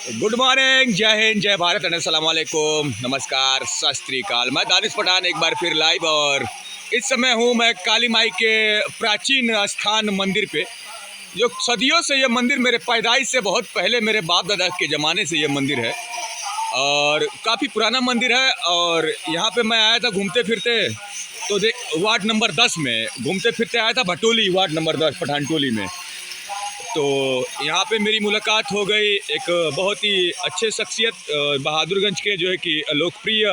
Good morning, जय हिंद, जय भारत, अस्सलाम वालेकुम, नमस्कार, सत श्री अकाल। मैं दानिश पठान एक बार फिर लाइव और इस समय हूँ मैं काली माई के प्राचीन स्थान मंदिर पे। जो सदियों से ये मंदिर, मेरे पैदाइश से बहुत पहले मेरे बाप दादा के ज़माने से ये मंदिर है और काफ़ी पुराना मंदिर है। और यहाँ पे मैं आया था घूमते फिरते, तो वार्ड नंबर 10 में घूमते फिरते आया था, भटोली वार्ड नंबर 10 पठानटोली में। तो यहाँ पे मेरी मुलाकात हो गई एक बहुत ही अच्छे शख्सियत, बहादुरगंज के जो है कि लोकप्रिय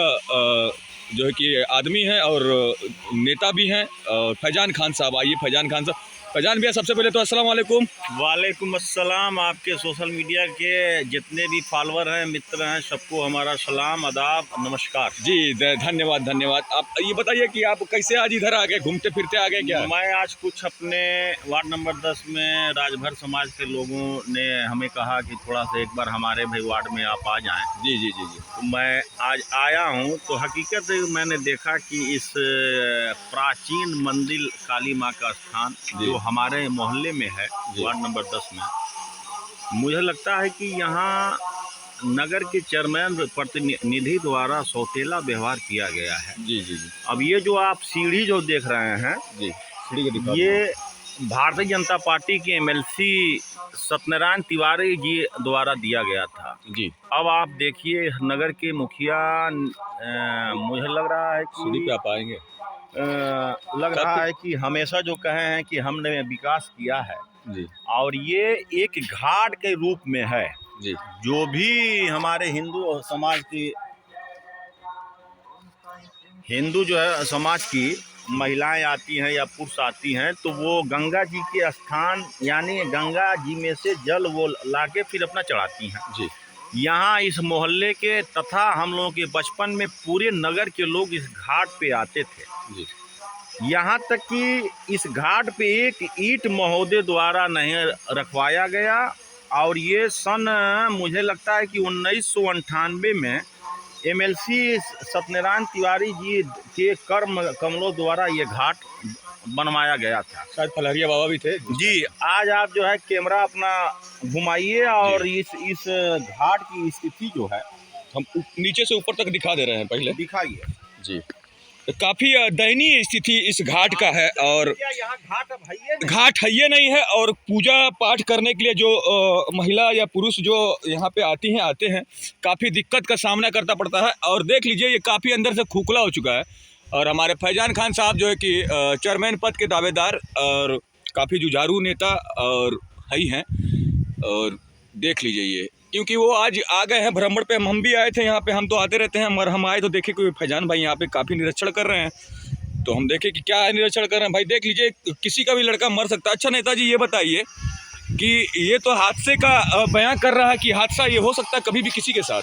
जो है कि आदमी हैं और नेता भी हैं, फैजान खान साहब। आइए फैजान खान साहब। फैजान भैया, सबसे पहले तो अस्सलाम वालेकुम। वालेकुम अस्सलाम। आपके सोशल मीडिया के जितने भी फॉलोअर हैं, मित्र हैं, सबको हमारा सलाम, आदाब, नमस्कार जी। धन्यवाद धन्यवाद। आप ये बताइए कि आप कैसे आज इधर आ गए, घूमते फिरते आ गए क्या? मैं आज कुछ अपने वार्ड नंबर 10 में राजभर समाज के लोगों ने हमें कहा कि थोड़ा सा एक बार हमारे भाई वार्ड में आप आ जाएं। जी जी जी जी। तो मैं आज आया हूं, तो हकीकत मैंने देखा कि इस प्राचीन मंदिर काली माँ का स्थान जो हमारे मोहल्ले में है, वार्ड नंबर 10 में, मुझे लगता है कि यहाँ नगर के चेयरमैन प्रतिनिधि द्वारा सौतेला व्यवहार किया गया है। जी जी जी। अब ये जो आप सीढ़ी जो देख रहे हैं, जी, सीढ़ी के दिखा ये भारतीय जनता पार्टी के एमएलसी सत्यनारायण तिवारी जी द्वारा दिया गया था। जी। अब आप देखिए, नगर के मुखिया, मुझे लग रहा है कि सीढ़ी पे आप आएंगे। लग रहा है कि हमेशा जो कहे हैं कि हमने विकास किया है, जी और ये एक घाट के रूप में है। जी। जो भी हमारे हिंदू जो है समाज की महिलाएं आती हैं या पुरुष आती हैं, तो वो गंगा जी के स्थान यानी गंगा जी में से जल वो लाके फिर अपना चढ़ाती हैं। जी यहाँ इस मोहल्ले के तथा हम लोगों के बचपन में पूरे नगर के लोग इस घाट पे आते थे। जी। यहाँ तक कि इस घाट पे एक ईंट महोदय द्वारा नहीं रखवाया गया, और ये सन मुझे लगता है कि 1998 में एमएलसी सत्यनारायण तिवारी जी के कमलों द्वारा ये घाट बनवाया गया था। शायद फलहरिया बाबा भी थे। जी, आज आप जो है कैमरा अपना घुमाइए और इस घाट की स्थिति जो है हम नीचे से ऊपर तक दिखा दे रहे हैं, पहले दिखाइए। जी। काफ़ी दयनीय स्थिति इस घाट का है। और यहाँ घाट है ये नहीं है, और पूजा पाठ करने के लिए जो महिला या पुरुष जो यहाँ पे आते हैं, काफ़ी दिक्कत का सामना करना पड़ता है। और देख लीजिए, ये काफ़ी अंदर से खोखला हो चुका है। और हमारे फैजान खान साहब जो है कि चेयरमैन पद के दावेदार और काफ़ी जुझारू नेता और ही हैं। और देख लीजिए ये, क्योंकि वो आज आ गए हैं भ्रमण पे। हम भी आए थे यहाँ पे, हम तो आते रहते हैं, मगर हम आए तो देखे कि फैजान भाई यहाँ पे काफ़ी निरीक्षण कर रहे हैं। तो हम देखे कि क्या निरीक्षण कर रहे हैं। भाई देख लीजिए, किसी का भी लड़का मर सकता है। अच्छा नेताजी, ये बताइए कि ये तो हादसे का बयां कर रहा है कि हादसा ये हो सकता है कभी भी किसी के साथ।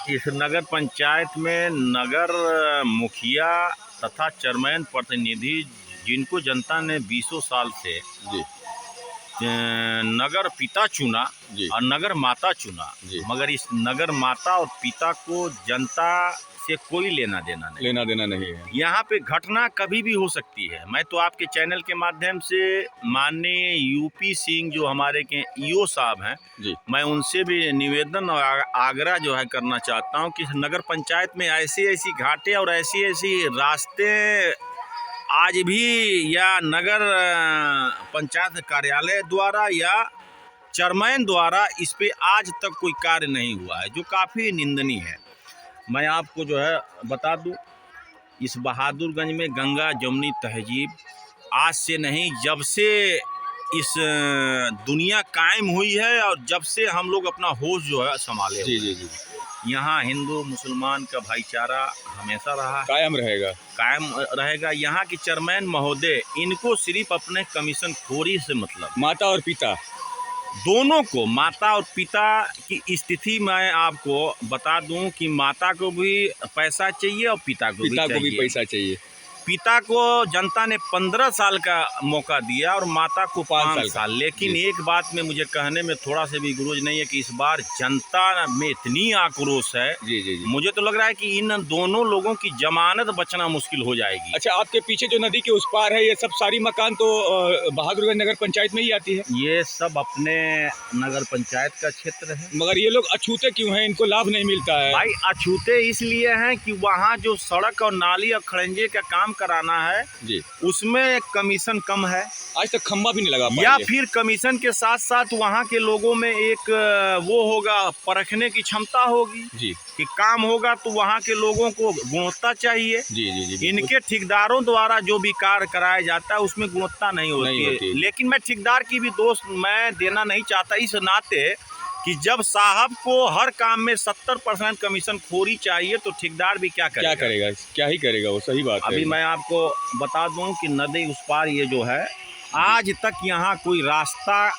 इस नगर पंचायत में नगर मुखिया तथा चेयरमैन प्रतिनिधि, जिनको जनता ने 20 साल से जी नगर पिता चुना और नगर माता चुना, मगर इस नगर माता और पिता को जनता से कोई लेना देना नहीं है। यहाँ पे घटना कभी भी हो सकती है। मैं तो आपके चैनल के माध्यम से माननीय यूपी सिंह जो हमारे के ईओ साहब हैं, मैं उनसे भी निवेदन और आग्रह जो है करना चाहता हूँ कि नगर पंचायत में ऐसी घाटें और ऐसी रास्ते आज भी या नगर पंचायत कार्यालय द्वारा या चेयरमैन द्वारा इस पे आज तक कोई कार्य नहीं हुआ है, जो काफ़ी निंदनीय है। मैं आपको जो है बता दूं, इस बहादुरगंज में गंगा जमुनी तहजीब आज से नहीं, जब से इस दुनिया कायम हुई है और जब से हम लोग अपना होश जो है संभाले, जी। यहाँ हिंदू मुसलमान का भाईचारा हमेशा रहा, कायम रहेगा। यहाँ के चेयरमैन महोदय, इनको सिर्फ अपने कमीशन खोरी से मतलब, माता और पिता दोनों को, माता और पिता की स्थिति मैं आपको बता दूं कि माता को भी पैसा चाहिए और पिता को भी पैसा चाहिए। पिता को जनता ने 15 साल का मौका दिया और माता को 5 साल। लेकिन एक बात में मुझे कहने में थोड़ा से भी गुरूज नहीं है कि इस बार जनता में इतनी आक्रोश है। जी जी जी। मुझे तो लग रहा है कि इन दोनों लोगों की जमानत बचना मुश्किल हो जाएगी। अच्छा, आपके पीछे जो नदी के उस पार है, ये सब सारी मकान तो बहादुरगंज नगर पंचायत में ही आती है? ये सब अपने नगर पंचायत का क्षेत्र है। मगर ये लोग अछूते क्यों हैं? इनको लाभ नहीं मिलता है? भाई अछूते इसलिए हैं कि वहाँ जो सड़क और नाली और खड़ंजे का काम कराना है जी, उसमें कमीशन कम है। आज तक खंबा भी नहीं लगा पाए। या फिर कमीशन के साथ साथ वहाँ के लोगों में एक वो होगा, परखने की क्षमता होगी जी कि काम होगा तो वहाँ के लोगों को गुणवत्ता चाहिए। जी जी जी। इनके ठेकेदारों द्वारा जो भी कार्य कराया जाता है उसमें गुणवत्ता नहीं होती है। लेकिन मैं ठेकेदार की भी दोष मैं देना नहीं चाहता, इस नाते कि जब साहब को हर काम में 70% कमीशन खोरी चाहिए तो ठेकेदार भी क्या करेगा? क्या ही करेगा वो, सही बात है। अभी मैं आपको बता दूं कि नदी उस पार ये जो है, आज तक यहाँ कोई रास्ता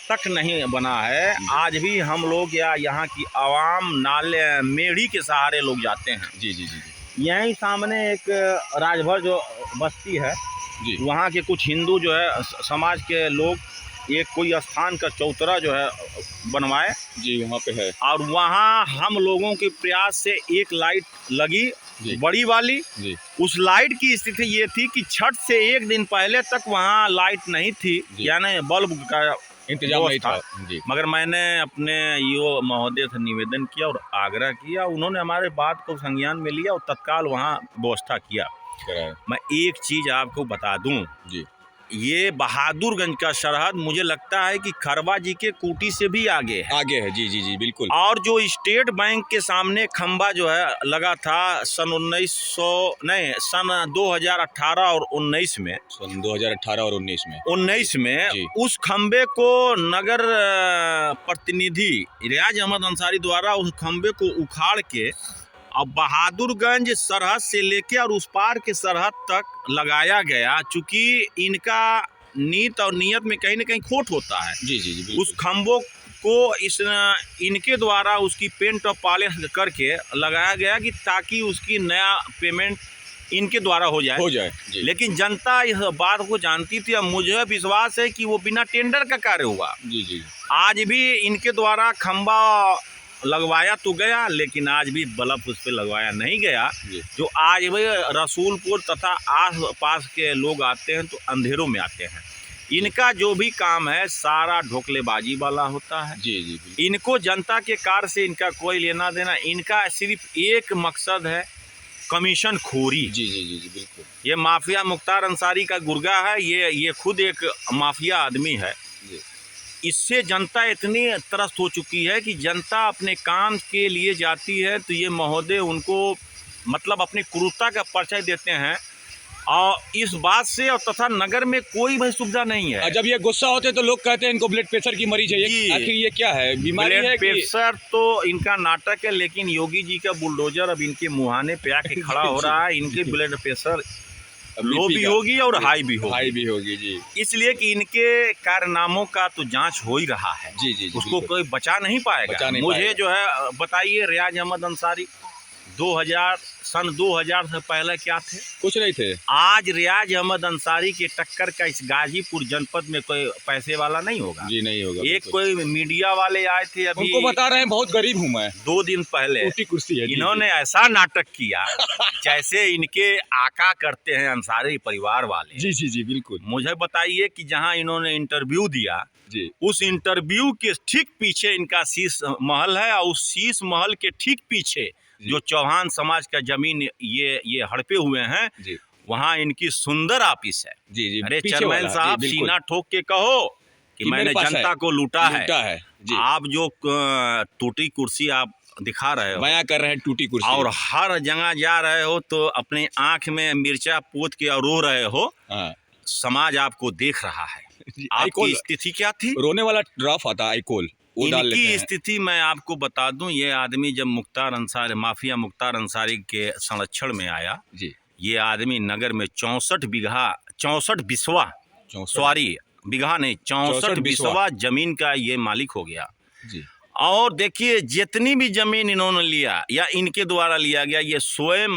तक नहीं बना है। आज भी हम लोग या यहाँ की आवाम नाले मेढ़ी के सहारे लोग जाते हैं। जी जी जी जी। यहीं सामने एक राजभर जो बस्ती है जी, वहाँ के कुछ हिंदू जो है समाज के लोग एक कोई स्थान का चौतरा जो है बनवाए जी, वहाँ पे है। और वहाँ हम लोगों के प्रयास से एक लाइट लगी, बड़ी वाली जी। उस लाइट की स्थिति ये थी कि छठ से एक दिन पहले तक वहाँ लाइट नहीं थी, यानी बल्ब का इंतजाम नहीं था जी। मगर मैंने अपने ईओ महोदय से निवेदन किया और आग्रह किया, उन्होंने हमारे बात को संज्ञान में लिया और तत्काल वहाँ व्यवस्था किया। मैं एक चीज़ आपको बता दूं जी, ये बहादुरगंज का सरहद मुझे लगता है कि खरवा जी के कुटी से भी आगे है। जी जी जी, बिल्कुल। और जो स्टेट बैंक के सामने खंबा जो है लगा था सन 2018 और 19 में, सन 2018 और 19 में उस खंबे को नगर प्रतिनिधि रियाज अहमद अंसारी द्वारा उस खंबे को उखाड़ के अब बहादुरगंज सरहद से लेके और उस पार के सरहद तक लगाया गया। चूंकि इनका नीत और नियत में कहीं ना कहीं खोट होता है। जी जी जी, उस खंभों को इनके द्वारा उसकी पेंट और पॉलिश करके लगाया गया कि ताकि उसकी नया पेमेंट इनके द्वारा हो जाए जी। लेकिन जनता इस बात को जानती थी। अब मुझे विश्वास है कि वो बिना टेंडर का कार्य हुआ। जी जी, आज भी इनके द्वारा खंबा लगवाया तो गया, लेकिन आज भी बल्ब उस पर लगवाया नहीं गया। जो आज भी रसूलपुर तथा आस पास के लोग आते हैं तो अंधेरों में आते हैं। इनका जो भी काम है सारा ढोकलेबाजी वाला होता है। जी जी। इनको जनता के कार्य से इनका कोई लेना देना, इनका सिर्फ एक मकसद है, कमीशन खोरी। जी जी जी जी, बिल्कुल। ये माफिया मुख्तार अंसारी का गुर्गा है। ये खुद एक माफिया आदमी है। इससे जनता इतनी त्रस्त हो चुकी है कि जनता अपने काम के लिए जाती है तो ये महोदय उनको मतलब अपनी क्रूरता का परिचय देते हैं। और इस बात से और तथा नगर में कोई भी सुविधा नहीं है। जब ये गुस्सा होते तो लोग कहते हैं इनको ब्लड प्रेशर की मरीज है। आखिर ये क्या है, बीमारी है? ब्लड प्रेशर तो इनका नाटक है, लेकिन योगी जी का बुलडोजर अब इनके मुहाने पे आके खड़ा हो रहा है। इनके ब्लड प्रेशर लो भी होगी और हाई भी होगी जी। इसलिए कि इनके कारनामों का तो जांच हो ही रहा है। जी जी, उसको कोई बचा नहीं पाएगा। मुझे जो है बताइए, रियाज अहमद अंसारी 2000 से पहले क्या थे? कुछ नहीं थे। आज रियाज अहमद अंसारी के टक्कर का इस गाजीपुर जनपद में कोई पैसे वाला नहीं होगा जी, नहीं होगा। एक कोई मीडिया वाले आए थे अभी, उनको बता रहे हैं बहुत गरीब हूँ मैं। 2 दिन पहले टूटी कुर्सी है। इन्होंने ऐसा नाटक किया जैसे इनके आका करते हैं अंसारी परिवार वाले। जी जी जी, बिल्कुल। मुझे बताइए कि जहां इन्होंने इंटरव्यू दिया जी, उस इंटरव्यू के ठीक पीछे इनका शीश महल है और उस शीश महल के ठीक पीछे जो चौहान समाज का जमीन ये हड़पे हुए हैं, वहाँ इनकी सुंदर ऑफिस है। जी जी, अरे चेयरमैन साहब, सीना ठोक के कहो कि मैंने जनता को लूटा है। आप जो टूटी कुर्सी आप दिखा रहे हो, बयां कर रहे हैं टूटी कुर्सी, और हर जगह जा रहे हो तो अपने आंख में मिर्चा पोत के रो रहे हो। समाज आपको देख रहा है। आपकी स्थिति क्या थी? रोने वाला ड्राफ आता आईकोल। इनकी स्थिति मैं आपको बता दूं, ये आदमी जब माफिया मुख्तार अंसारी के संरक्षण में आया जी, ये आदमी नगर में 64 बिस्वा जमीन का ये मालिक हो गया जी। और देखिए, जितनी भी जमीन इन्होंने लिया या इनके द्वारा लिया गया, ये स्वयं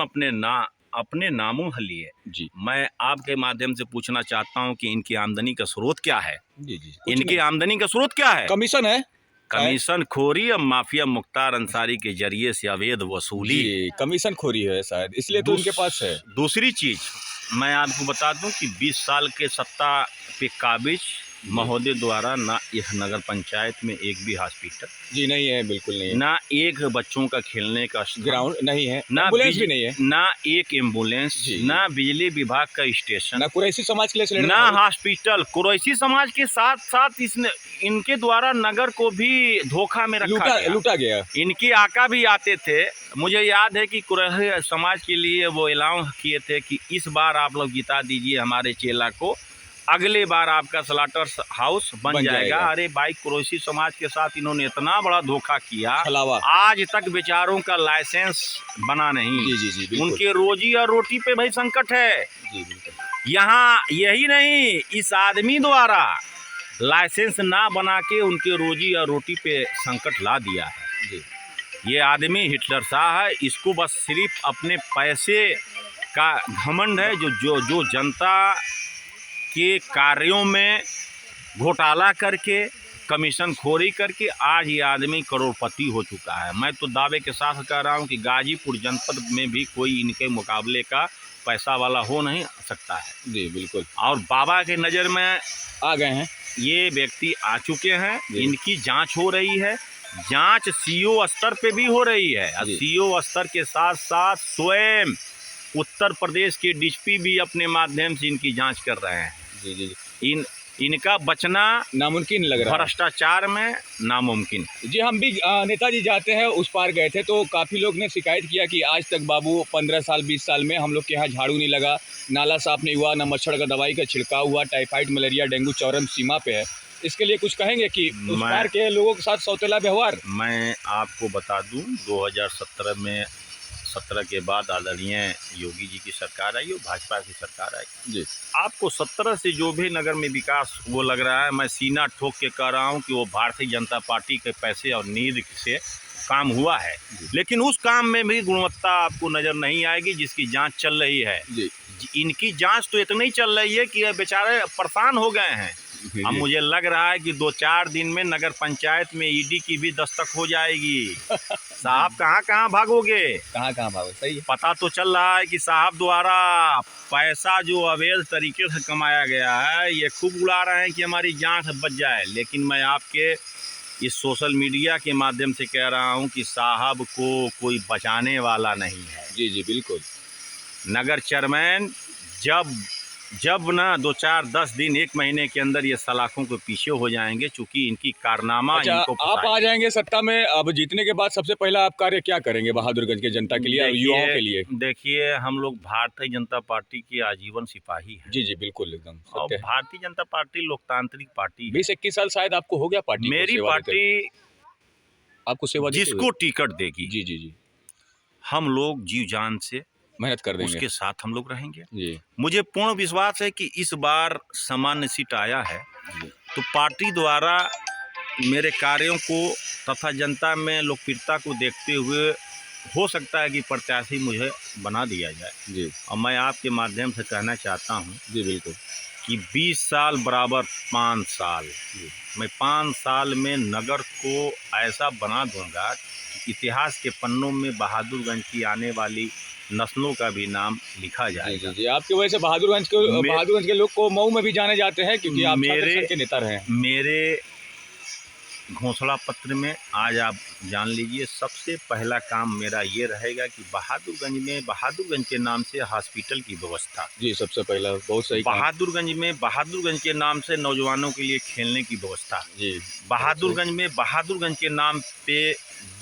अपने नामों लिए जी मैं आपके माध्यम से पूछना चाहता हूं कि इनकी आमदनी का स्रोत क्या है? जी जी इनकी आमदनी का स्रोत क्या है? कमीशन है। कमीशन खोरी और माफिया मुख्तार अंसारी के जरिए से अवैध वसूली। जी कमीशन खोरी है शायद, इसलिए तो इनके पास है। दूसरी चीज मैं आपको बता दूं कि 20 साल के सत्ता पे काबिज महोदय द्वारा ना इस नगर पंचायत में एक भी हॉस्पिटल जी नहीं है, बिल्कुल नहीं है। ना एक बच्चों का खेलने का स्थान, ग्राउंड नहीं है, ना एम्बुलेंस भी नहीं है, ना एक एम्बुलेंस, जी। ना बिजली विभाग का स्टेशन, ना कुरैशी समाज के लिए सिलेंडर, ना हॉस्पिटल। कुरैशी समाज के साथ साथ इसने इनके द्वारा नगर को भी धोखा में रखा गया। लूटा गया। इनके आका भी आते थे, मुझे याद है कि कुरैशी समाज के लिए वो ऐलान किए थे कि इस बार आप लोग जिता दीजिए हमारे चेला को, अगले बार आपका स्लाटर हाउस बन जाएगा। अरे भाई, कुरैशी समाज के साथ इन्होंने इतना बड़ा धोखा किया, आज तक बेचारों का लाइसेंस बना नहीं। जी जी जी, उनके रोजी और रोटी पे भाई संकट है। जी यहाँ यही नहीं, इस आदमी द्वारा लाइसेंस ना बना के उनके रोजी और रोटी पे संकट ला दिया है। जी। ये आदमी हिटलर शाह है, इसको बस सिर्फ अपने पैसे का घमंड है। जो जनता के कार्यों में घोटाला करके, कमीशन खोरी करके आज ये आदमी करोड़पति हो चुका है। मैं तो दावे के साथ कह रहा हूँ कि गाजीपुर जनपद में भी कोई इनके मुकाबले का पैसा वाला हो नहीं सकता है। जी बिल्कुल। और बाबा के नज़र में आ गए हैं ये व्यक्ति, आ चुके हैं। इनकी जांच हो रही है, जांच सीओ स्तर पे भी हो रही है। सीओ स्तर के साथ साथ स्वयं उत्तर प्रदेश के डीजीपी भी अपने माध्यम से इनकी जांच कर रहे हैं। जी जी। इनका बचना नामुमकिन लग रहा है, भ्रष्टाचार में नामुमकिन। जी हम भी नेताजी जाते हैं उस पार गए थे तो काफ़ी लोग ने शिकायत किया कि आज तक बाबू 15 साल 20 साल में हम लोग के यहाँ झाड़ू नहीं लगा, नाला साफ नहीं हुआ, ना मच्छर का दवाई का छिड़काव हुआ, टाइफाइड मलेरिया डेंगू चरम सीमा पे है। इसके लिए कुछ कहेंगे कि उस पार के लोगों के साथ सौतेला व्यवहार? मैं आपको बता दूं, 2017 में 17 के बाद आदरणीय योगी जी की सरकार आई और भाजपा की सरकार आई जी। आपको 17 से जो भी नगर में विकास वो लग रहा है, मैं सीना ठोक के कह रहा हूँ कि वो भारतीय जनता पार्टी के पैसे और नींद से काम हुआ है। लेकिन उस काम में भी गुणवत्ता आपको नज़र नहीं आएगी जिसकी जांच चल रही है। जी। इनकी जांच तो इतनी चल रही है कि ये बेचारे परेशान हो गए हैं। अब मुझे लग रहा है कि 2-4 दिन में नगर पंचायत में ईडी की भी दस्तक हो जाएगी। साहब कहाँ भागोगे? कहाँ भागो, सही है। पता तो चल रहा है कि साहब द्वारा पैसा जो अवैध तरीके से कमाया गया है ये खूब उड़ा रहे हैं कि हमारी जांच बच जाए। लेकिन मैं आपके इस सोशल मीडिया के माध्यम से कह रहा हूं कि साहब को कोई बचाने वाला नहीं है। जी जी बिल्कुल। नगर चेयरमैन जब ना 2-4-10 दिन 1 महीने के अंदर ये सलाखों के पीछे हो जाएंगे, चूंकि इनकी कारनामा इनको आप आ जाएंगे सत्ता में, अब जीतने के बाद सबसे पहला आप कार्य क्या करेंगे बहादुरगंज के जनता के लिए और युवाओं के लिए? देखिए, हम लोग भारतीय जनता पार्टी के आजीवन सिपाही हैं। जी जी बिल्कुल, एकदम और भारतीय जनता पार्टी लोकतांत्रिक पार्टी 20-21 साल शायद आपको हो गया पार्टी। मेरी पार्टी आपको सेवा जिसको टिकट देगी, जी जी जी, हम लोग जीव जान से मेहनत कर देंगे, उसके साथ हम लोग रहेंगे। जी। मुझे पूर्ण विश्वास है कि इस बार सामान्य सीट आया है तो पार्टी द्वारा मेरे कार्यों को तथा जनता में लोकप्रियता को देखते हुए हो सकता है कि प्रत्याशी मुझे बना दिया जाए। जी। और मैं आपके माध्यम से कहना चाहता हूं, जी बिल्कुल, कि 20 साल बराबर 5 साल, मैं 5 साल में नगर को ऐसा बना दूंगा कि इतिहास के पन्नों में बहादुरगंज की आने वाली नस्लों का भी नाम लिखा जाएगा। जी, आपकी वजह से बहादुरगंज के लोग को मऊ में भी जाने जाते हैं क्योंकि आप छात्र के नेता रहे हैं। मेरे घोषणा पत्र में आज आप जान लीजिए, सबसे पहला काम मेरा ये रहेगा कि बहादुरगंज के नाम से हॉस्पिटल की व्यवस्था। जी, सबसे पहला बहुत सही। बहादुरगंज के नाम से नौजवानों के लिए खेलने की व्यवस्था। जी। बहादुरगंज के नाम पे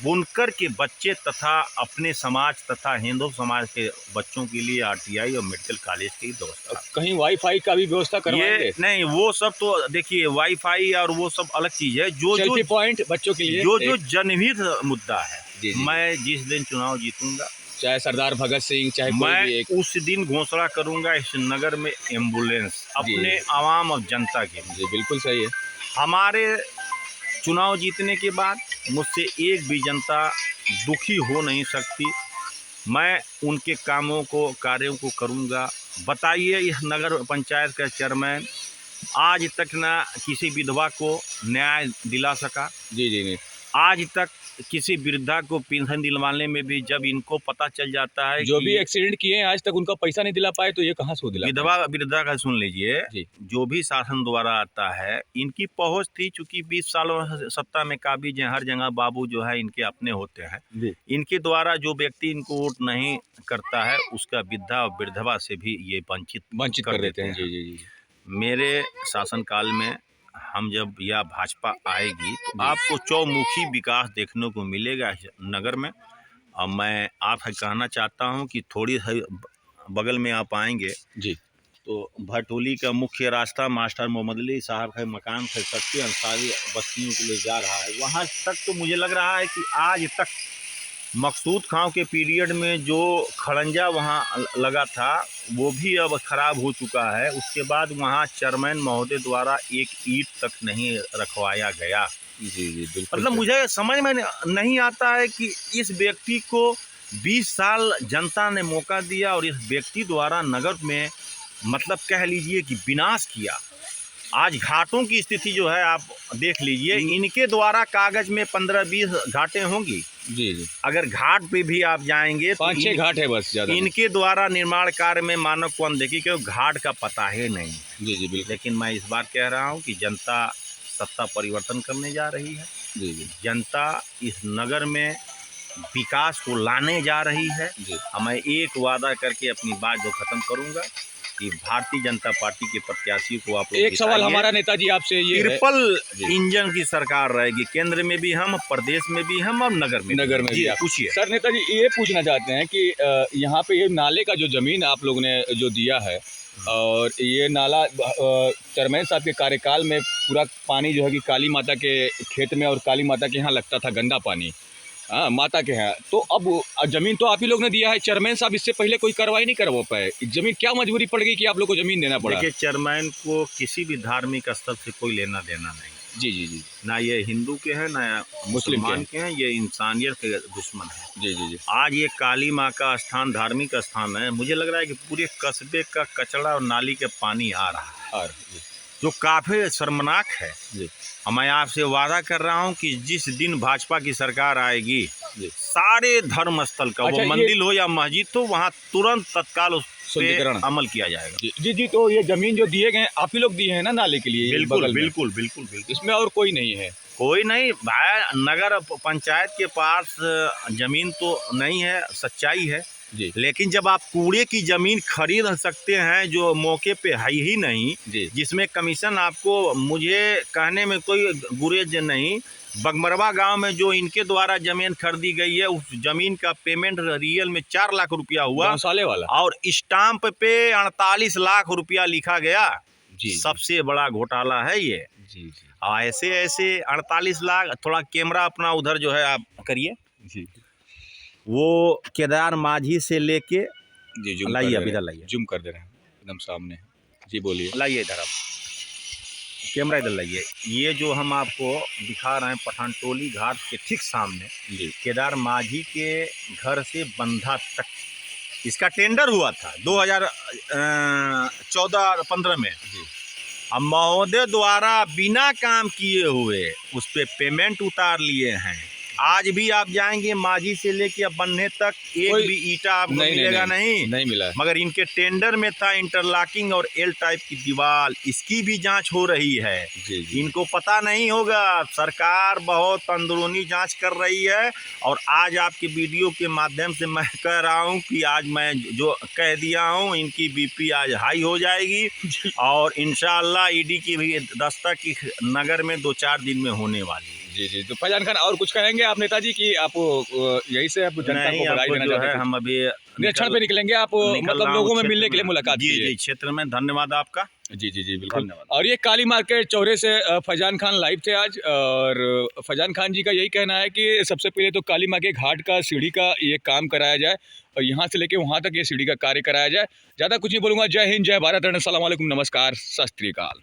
बुनकर के बच्चे तथा अपने समाज तथा हिंदू समाज के बच्चों के लिए आरटीआई और मेडिकल कॉलेज की व्यवस्था। कहीं वाईफाई का भी व्यवस्था करवाएंगे? नहीं, वो सब तो देखिए, वाईफाई और वो सब अलग चीज है। जो सेल्फी पॉइंट बच्चों के लिए, जो जनहित मुद्दा है। जी। मैं जिस दिन चुनाव जीतूंगा, चाहे सरदार भगत सिंह, चाहे मैं उस दिन घोषणा करूंगा इस नगर में एम्बुलेंस अपने आवाम और जनता के लिए। जी बिल्कुल सही है। हमारे चुनाव जीतने के बाद मुझसे एक भी जनता दुखी हो नहीं सकती। मैं उनके कार्यों को करूँगा। बताइए, यह नगर पंचायत का चेयरमैन आज तक ना किसी विधवा को न्याय दिला सका। जी जी नहीं, आज तक किसी वृद्धा को पेंशन दिलवाने में भी जब इनको पता चल जाता है जो कि भी एक्सीडेंट किए हैं आज तक उनका पैसा नहीं दिला पाए, तो ये कहाँ से दिला विधवा वृद्धा का सुन लीजिए, जी। जो भी शासन द्वारा आता है, इनकी पहुंच थी, चूंकि 20 सालों सत्ता में काबिज हैं, हर जगह बाबू जो है इनके अपने होते हैं जी। इनके द्वारा जो व्यक्ति इनको वोट नहीं करता है उसका वृद्धा और विधवा से भी ये वंचित कर देते हैं। जी जी जी। मेरे शासनकाल में हम जब यह भाजपा आएगी तो आपको चौमुखी विकास देखने को मिलेगा इस नगर में। और मैं आपसे कहना चाहता हूं कि थोड़ी बगल में आप आएंगे जी तो भटोली का मुख्य रास्ता मास्टर मोहम्मद अली साहब का मकान से सत्य अंसारी बस्तियों के लिए जा रहा है। वहाँ तक तो मुझे लग रहा है कि आज तक मकसूद खां के पीरियड में जो खड़ंजा वहाँ लगा था वो भी अब ख़राब हो चुका है। उसके बाद वहाँ चेयरमैन महोदय द्वारा एक ईंट तक नहीं रखवाया गया। जी जी बिल्कुल। मतलब मुझे समझ में नहीं आता है कि इस व्यक्ति को 20 साल जनता ने मौका दिया और इस व्यक्ति द्वारा नगर में मतलब कह लीजिए कि विनाश किया। आज घाटों की स्थिति जो है आप देख लीजिए, इनके द्वारा कागज में 15-20 घाटें होंगी। जी जी। अगर घाट पे भी आप जाएंगे तो 5-6 घाट है बस, ज़्यादा इनके द्वारा निर्माण कार्य में मानव को अनदेखी, क्योंकि घाट का पता है नहीं। जी जी बिल्कुल। लेकिन मैं इस बार कह रहा हूँ कि जनता सत्ता परिवर्तन करने जा रही है। जी जी। जनता इस नगर में विकास को लाने जा रही है। जी। मैं एक वादा करके अपनी बात जो खत्म करूँगा कि भारतीय जनता पार्टी के प्रत्याशी को आप एक सवाल हमारा नेताजी आपसे ये है, ट्रिपल इंजन की सरकार रहेगी, केंद्र में भी हम, प्रदेश में भी हम और नगर में भी पूछिए। सर नेताजी ये पूछना चाहते हैं कि यहाँ पे ये नाले का जो जमीन आप लोगों ने जो दिया है और ये नाला चेयरमैन साहब के कार्यकाल में पूरा पानी जो है कि काली माता के खेत में और काली माता के यहाँ लगता था गंदा पानी, हाँ माता के हैं। तो अब जमीन तो आप ही लोग ने दिया है, चेयरमैन साहब इससे पहले कोई कार्रवाई नहीं करवा पाए, जमीन क्या मजबूरी पड़ गई कि आप लोग को जमीन देना पड़ा? देखिए, चेयरमैन को किसी भी धार्मिक स्थल से कोई लेना देना नहीं। जी जी जी। ना ये हिंदू के हैं ना मुसलमान के हैं, ये इंसानियत के दुश्मन है। जी जी जी। आज ये काली माँ का स्थान धार्मिक स्थान है। मुझे लग रहा है कि पूरे कस्बे का कचरा और नाली के पानी आ रहा है, जो काफ़ी शर्मनाक है। जी। मैं आपसे वादा कर रहा हूं कि जिस दिन भाजपा की सरकार आएगी, सारे धर्म स्थल का, वो मंदिर हो या मस्जिद हो, वहां तुरंत तत्काल उस पे अमल किया जाएगा। जी जी। तो ये जमीन जो दिए गए आप ही लोग दिए हैं ना नाले के लिए? बिल्कुल बिल्कुल बिल्कुल बिल्कुल। इसमें और कोई नहीं है? कोई नहीं भाई, नगर पंचायत के पास जमीन तो नहीं है, सच्चाई है जी। लेकिन जब आप कूड़े की जमीन खरीद सकते हैं जो मौके पे है ही नहीं जी, जिसमें कमीशन आपको, मुझे कहने में कोई गुरेज नहीं, बगमरवा गांव में जो इनके द्वारा जमीन खरीदी गई है उस जमीन का पेमेंट रियल में 4 लाख रुपया हुआ साले वाला, और स्टाम्प पे 48 लाख रुपया लिखा गया। जी। सबसे बड़ा घोटाला है ये। जी। ऐसे ऐसे 48 लाख, थोड़ा कैमरा अपना उधर जो है आप करिए जी, वो केदार माझी से लेके, जी लाइए अभी इधर लाइए, जूम कर दे रहे हैं एकदम सामने। जी बोलिए। लाइए इधर, आप कैमरा इधर लाइए। ये जो हम आपको दिखा रहे हैं पठानटोली घाट के ठीक सामने जी, केदार माझी के घर से बंधा तक इसका टेंडर हुआ था 2014-15 में। अब महोदय द्वारा बिना काम किए हुए उस पर पेमेंट उतार लिए हैं। आज भी आप जाएंगे माझी से लेके अब बनने तक एक भी ईटा आपको मिलेगा नहीं मिला। मगर इनके टेंडर में था इंटरलॉकिंग और एल टाइप की दीवार, इसकी भी जांच हो रही है। जी। इनको पता नहीं होगा, सरकार बहुत अंदरूनी जांच कर रही है। और आज आपके वीडियो के माध्यम से मैं कह रहा हूं कि आज मैं जो कह दिया हूं, इनकी बीपी आज हाई हो जाएगी और इंशाअल्लाह ईडी की भी दस्तक नगर में 2-4 दिन में होने वाली है। जी जी। तो फैजान खान और कुछ कहेंगे आप नेताजी कि आप यही से आप जनता को बधाई देना चाहते हैं? हम अभी निरीक्षण पे निकलेंगे, आप मतलब लोगों में मिलने के लिए मुलाकात जी जी क्षेत्र में। धन्यवाद आपका। जी जी जी बिल्कुल धन्यवाद। और ये काली मार्केट चौरे से फैजान खान लाइव थे आज, और फैजान खान जी का यही कहना है कि सबसे पहले तो काली माँ के घाट का सीढ़ी का ये काम कराया जाए और यहाँ से लेके वहाँ तक ये सीढ़ी का कार्य कराया जाए। ज़्यादा कुछ नहीं बोलूँगा। जय हिंद, जय भारत, अस्सलाम वालेकुम, नमस्कार, सत श्री अकाल।